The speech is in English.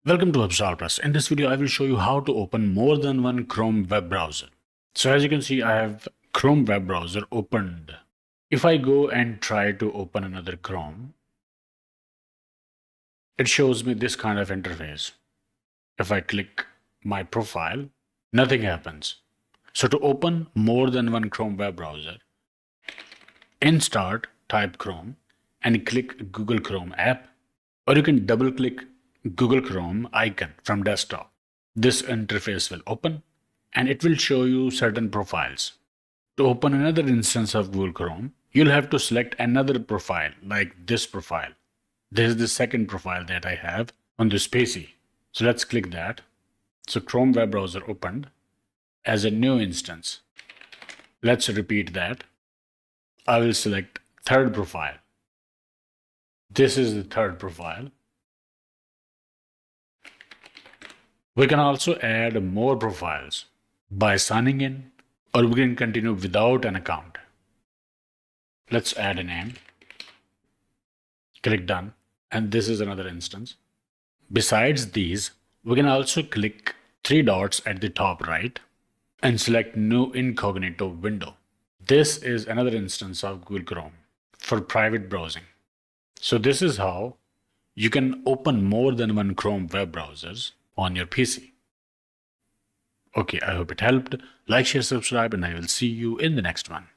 Welcome to Upsal Plus. In this video, I will show you how to open more than one Chrome web browser. So as you can see, I have Chrome web browser opened. If I go and try to open another Chrome, it shows me this kind of interface. If I click my profile, nothing happens. So to open more than one Chrome web browser, in Start, type Chrome and click Google Chrome app, or you can double click Google Chrome icon from desktop. This interface will open and it will show you certain profiles. To open another instance of Google Chrome, you'll have to select another profile like this profile. This is the second profile that I have on this PC. So let's click that. So Chrome web browser opened as a new instance. Let's repeat that. I will select third profile. This is the third profile. We can also add more profiles by signing in, or we can continue without an account. Let's add a name. Click done. And this is another instance. Besides these, we can also click three dots at the top right and select new incognito window. This is another instance of Google Chrome for private browsing. So this is how you can open more than one Chrome web browsers on your PC. Okay, I hope it helped. Like, share, subscribe, and I will see you in the next one.